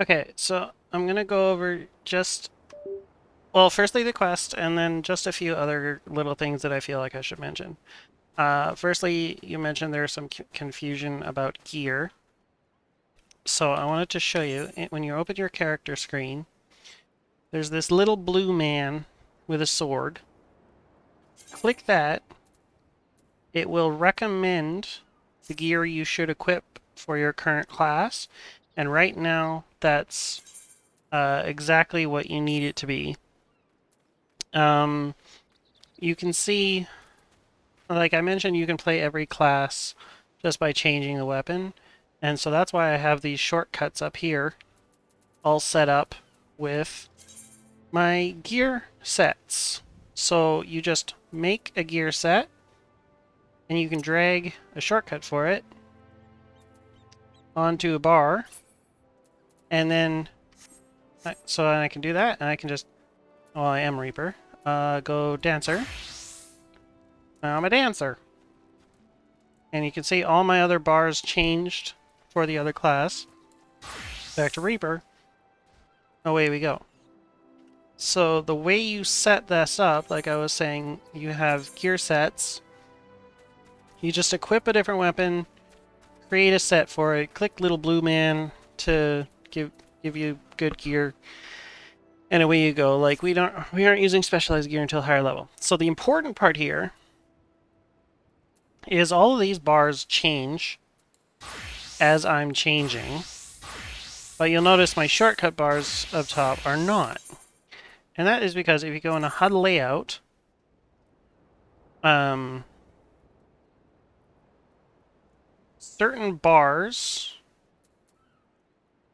Okay, so I'm gonna go over just, well, firstly the quest, and then just a few other little things that I feel like I should mention. Firstly, you mentioned there's some confusion about gear. So I wanted to show you, when you open your character screen, there's this little blue man with a sword. Click that. It will recommend the gear you should equip for your current class. And right now, that's exactly what you need it to be. Um, you can see, like I mentioned, you can play every class just by changing the weapon. And so that's why I have these shortcuts up here all set up with my gear sets. So you just make a gear set and you can drag a shortcut for it onto a bar. And then, so I can do that and I can just, well, I am Reaper. Go Dancer. Now I'm a Dancer. And you can see all my other bars changed for the other class. Back to Reaper. Away we go. So the way you set this up, like I was saying, you have gear sets. You just equip a different weapon, create a set for it, click little blue man to give you good gear, and away you go. Like we aren't using specialized gear until higher level. So the important part here is all of these bars change as I'm changing. But you'll notice my shortcut bars up top are not. And that is because if you go in a HUD layout, certain bars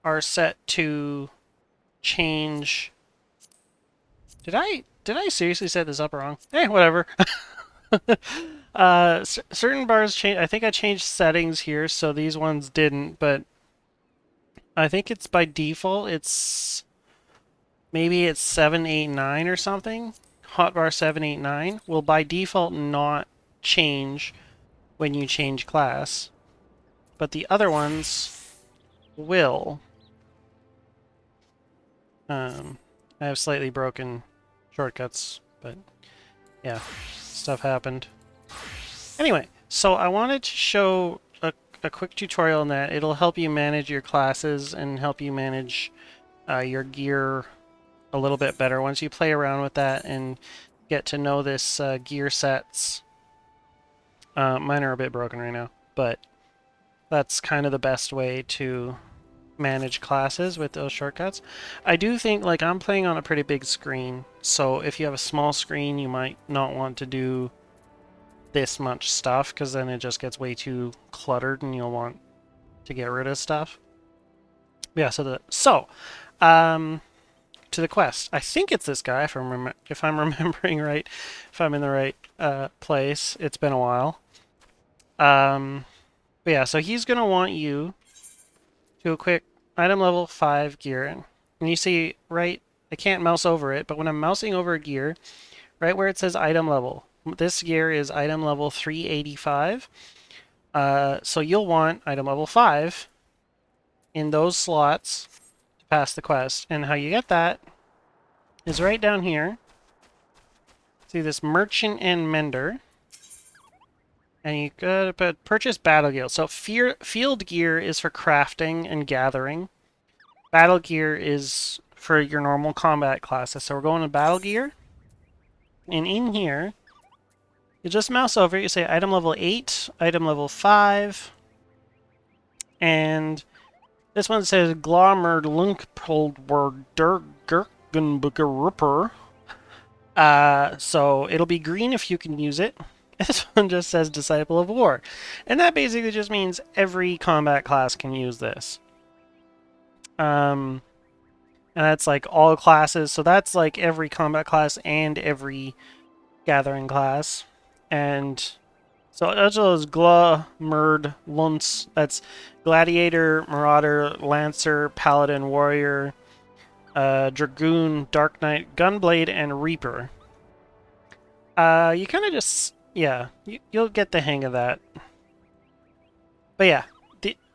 are set to change. Did I seriously set this up wrong? Whatever. Certain bars change. I think I changed settings here, so these ones didn't, but I think it's by default. Maybe it's 789 or something. Hotbar 789 will by default not change when you change class, but the other ones will. I have slightly broken shortcuts, but yeah, stuff happened. Anyway, so I wanted to show a quick tutorial on that. It'll help you manage your classes and help you manage your gear a little bit better once you play around with that and get to know this gear sets. Mine are a bit broken right now, but that's kind of the best way to manage classes with those shortcuts. I do think, like, I'm playing on a pretty big screen, so if you have a small screen, you might not want to do this much stuff, because then it just gets way too cluttered and you'll want to get rid of stuff. Yeah, to the quest. I think it's this guy, if I'm remembering right, if I'm in the right place. It's been a while. But yeah, so he's gonna want you to equip item level 5 gear. And you see, right, I can't mouse over it, but when I'm mousing over a gear, right where it says item level, this gear is item level 385. So you'll want item level 5 in those slots to pass the quest. And how you get that is right down here. See this merchant and mender. And you gotta purchase battle gear. So field gear is for crafting and gathering. Battle gear is for your normal combat classes. So we're going to battle gear. And in here, you just mouse over it. You say item level 8, item level 5. And this one says Glommer Lunkpoldward Durgenbugerupper. So it'll be green if you can use it. This one just says Disciple of War. And that basically just means every combat class can use this. And that's like all classes. So that's like every combat class and every gathering class. And so also is Gla, Murd, Lunce. That's Gladiator, Marauder, Lancer, Paladin, Warrior, Dragoon, Dark Knight, Gunblade, and Reaper. You kind of just, yeah, you'll get the hang of that. But yeah,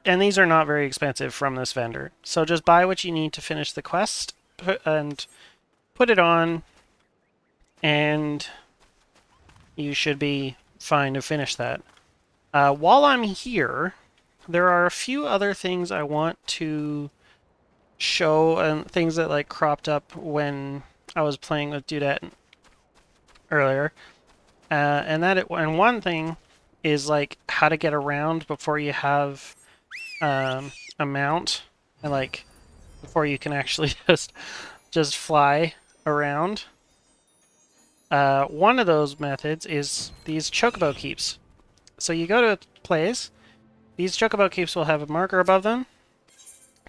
and these are not very expensive from this vendor. So just buy what you need to finish the quest and put it on, and you should be fine to finish that. While I'm here, there are a few other things I want to show, and things that like cropped up when I was playing with Dudette earlier. And one thing is like how to get around before you have a mount, and like before you can actually just fly around. One of those methods is these chocobo keeps. So you go to a place, these chocobo keeps will have a marker above them.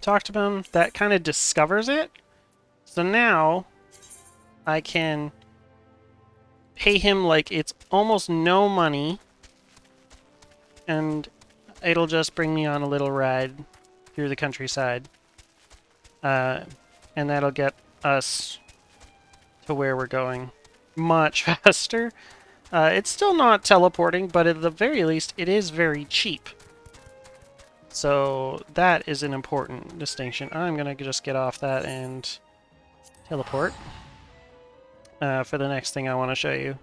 Talk to them, that kind of discovers it. So now I can pay him like it's almost no money, and it'll just bring me on a little ride through the countryside. And that'll get us to where we're going much faster. It's still not teleporting, but at the very least, it is very cheap. So that is an important distinction. I'm going to just get off that and teleport for the next thing I want to show you.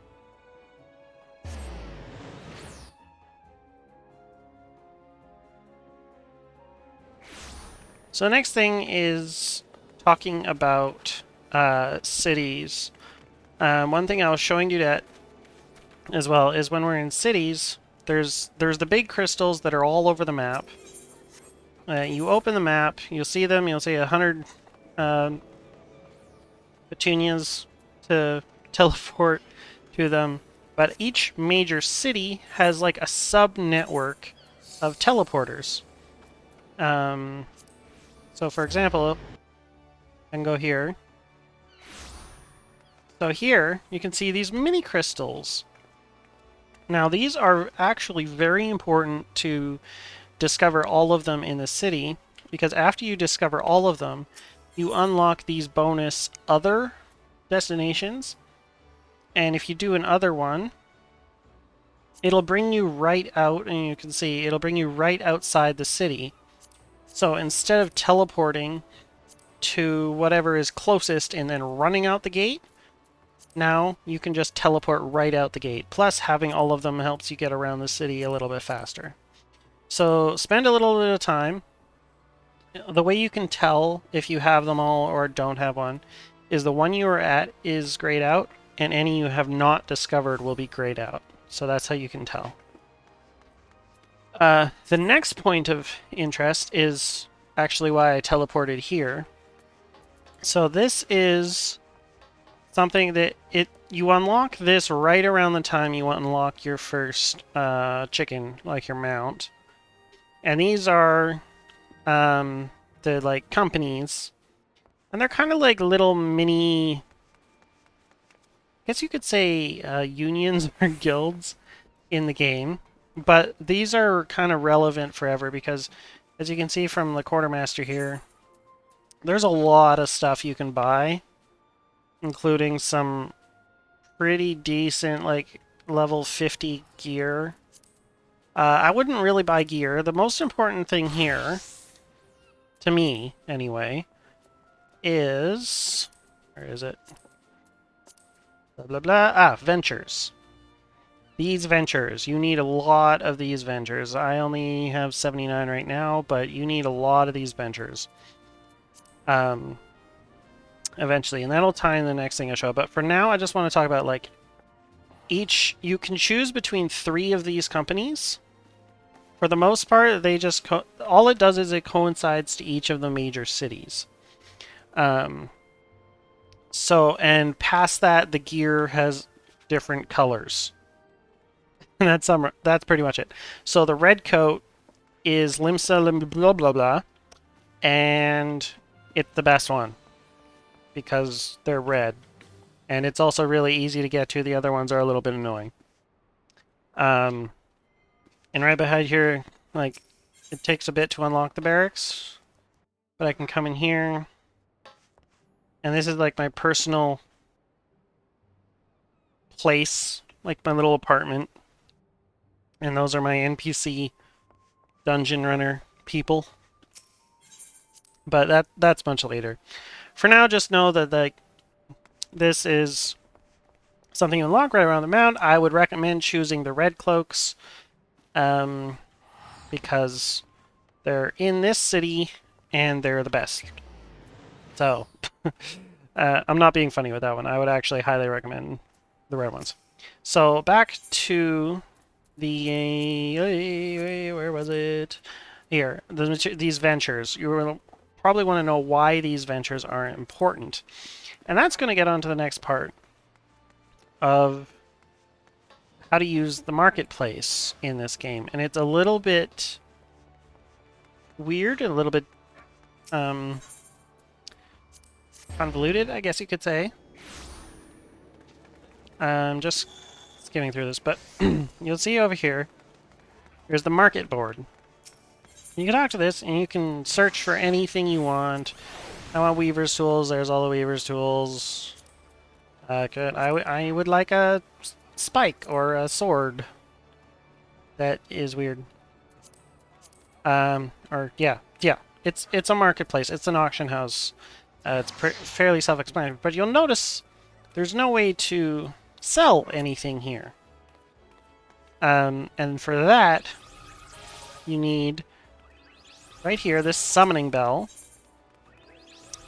So the next thing is talking about cities. One thing I was showing you that as well is when we're in cities, there's the big crystals that are all over the map. You open the map, you'll see them, you'll see 100 petunias to teleport to them, but each major city has like a sub-network of teleporters. So for example, I can go here. So here, you can see these mini crystals. Now these are actually very important to discover all of them in the city, because after you discover all of them, you unlock these bonus other destinations, and if you do an other one, it'll bring you right out, and you can see it'll bring you right outside the city. So instead of teleporting to whatever is closest and then running out the gate, now you can just teleport right out the gate. Plus, having all of them helps you get around the city a little bit faster. So spend a little bit of time. The way you can tell if you have them all or don't have one is the one you are at is grayed out, and any you have not discovered will be grayed out. So that's how you can tell. The next point of interest is actually why I teleported here. So this is something that you unlock this right around the time you unlock your first chicken, like your mount. And these are the like companies, and they're kind of like little mini, I guess you could say unions or guilds in the game. But these are kind of relevant forever because, as you can see from the quartermaster here, there's a lot of stuff you can buy, including some pretty decent, like, level 50 gear. I wouldn't really buy gear. The most important thing here, to me, anyway, is... where is it? Blah, blah, blah. Ah, ventures. These ventures. You need a lot of these ventures. I only have 79 right now, but you need a lot of these ventures. Eventually, and that'll tie in the next thing I show. But for now, I just want to talk about, like, each... you can choose between 3 of these companies. For the most part, they just... all it does is it coincides to each of the major cities. So, and past that, the gear has different colors. And that's pretty much it. So the red coat is Limsa blah blah blah, and it's the best one because they're red, and it's also really easy to get to. The other ones are a little bit annoying. And right behind here, like, it takes a bit to unlock the barracks, but I can come in here, and this is like my personal place, like my little apartment. And those are my NPC dungeon runner people. But that's much later. For now, just know that this is something you unlock right around the mound. I would recommend choosing the red cloaks, because they're in this city and they're the best. So, I'm not being funny with that one. I would actually highly recommend the red ones. So back to the where was it? Here, these ventures. You will probably want to know why these ventures are important, and that's going to get onto the next part of how to use the marketplace in this game, and it's a little bit weird, a little bit convoluted, I guess you could say. Just skimming through this, but you'll see over here, there's the market board. You can talk to this, and you can search for anything you want. I want Weaver's tools. There's all the Weaver's tools. Good. I would like a spike or a sword. That is weird. Or yeah. It's a marketplace. It's an auction house. It's fairly self-explanatory. But you'll notice there's no way to sell anything here. And for that, you need right here this summoning bell.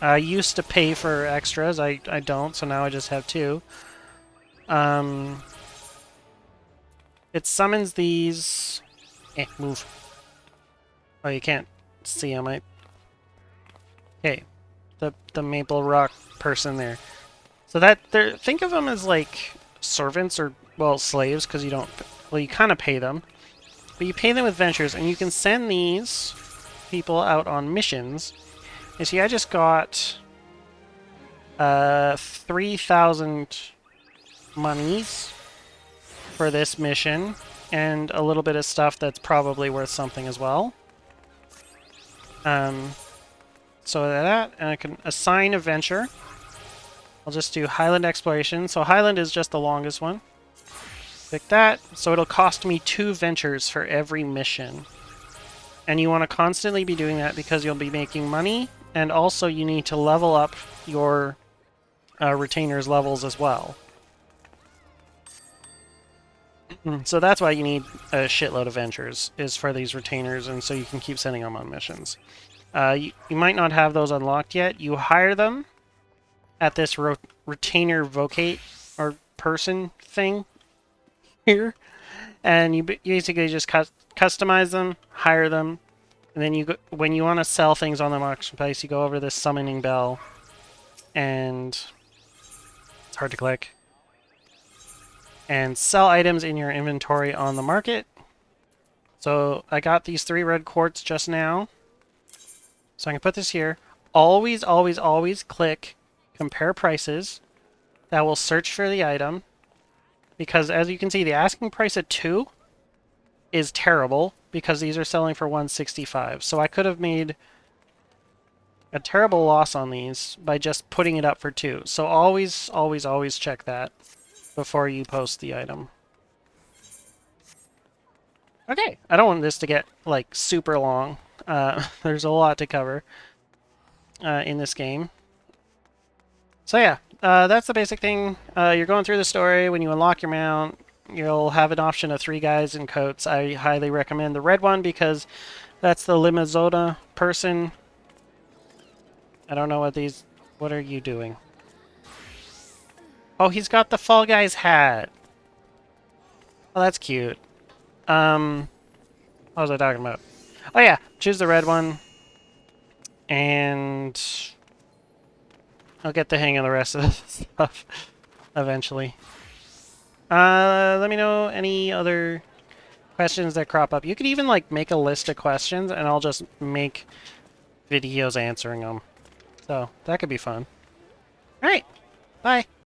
I used to pay for extras. I don't, so now I just have 2. It summons these. Move. Oh, you can't see them. Okay, the Maple Rock person there. So think of them as like servants or, well, slaves, because you don't. Well, you kind of pay them, but you pay them with ventures, and you can send these people out on missions. You see, I just got 3,000 monies for this mission, and a little bit of stuff that's probably worth something as well. So that, and I can assign a venture. I'll just do Highland Exploration. So Highland is just the longest one. Pick that. So it'll cost me 2 ventures for every mission. And you want to constantly be doing that because you'll be making money, and also you need to level up your retainers' levels as well. So that's why you need a shitload of ventures, is for these retainers, and so you can keep sending them on missions. You might not have those unlocked yet. You hire them at this retainer vocate or person thing here, and you basically just customize them, hire them, and then you go, when you want to sell things on the marketplace, you go over this summoning bell, and it's hard to click, and sell items in your inventory on the market. So I got these 3 red quartz just now, so I can put this here. Always, always, always click compare prices. That will search for the item, because as you can see, the asking price at 2 is terrible because these are selling for 165. So I could have made a terrible loss on these by just putting it up for 2. So always, always, always check that before you post the item. Okay, I don't want this to get like super long. There's a lot to cover in this game. So yeah, that's the basic thing. You're going through the story. When you unlock your mount, you'll have an option of 3 guys in coats. I highly recommend the red one because that's the Limazona person. I don't know what these... What are you doing? Oh, he's got the Fall Guys hat. Oh, that's cute. What was I talking about? Oh yeah, choose the red one. And I'll get the hang of the rest of the stuff eventually. Let me know any other questions that crop up. You could even like make a list of questions and I'll just make videos answering them. So that could be fun. Alright, bye.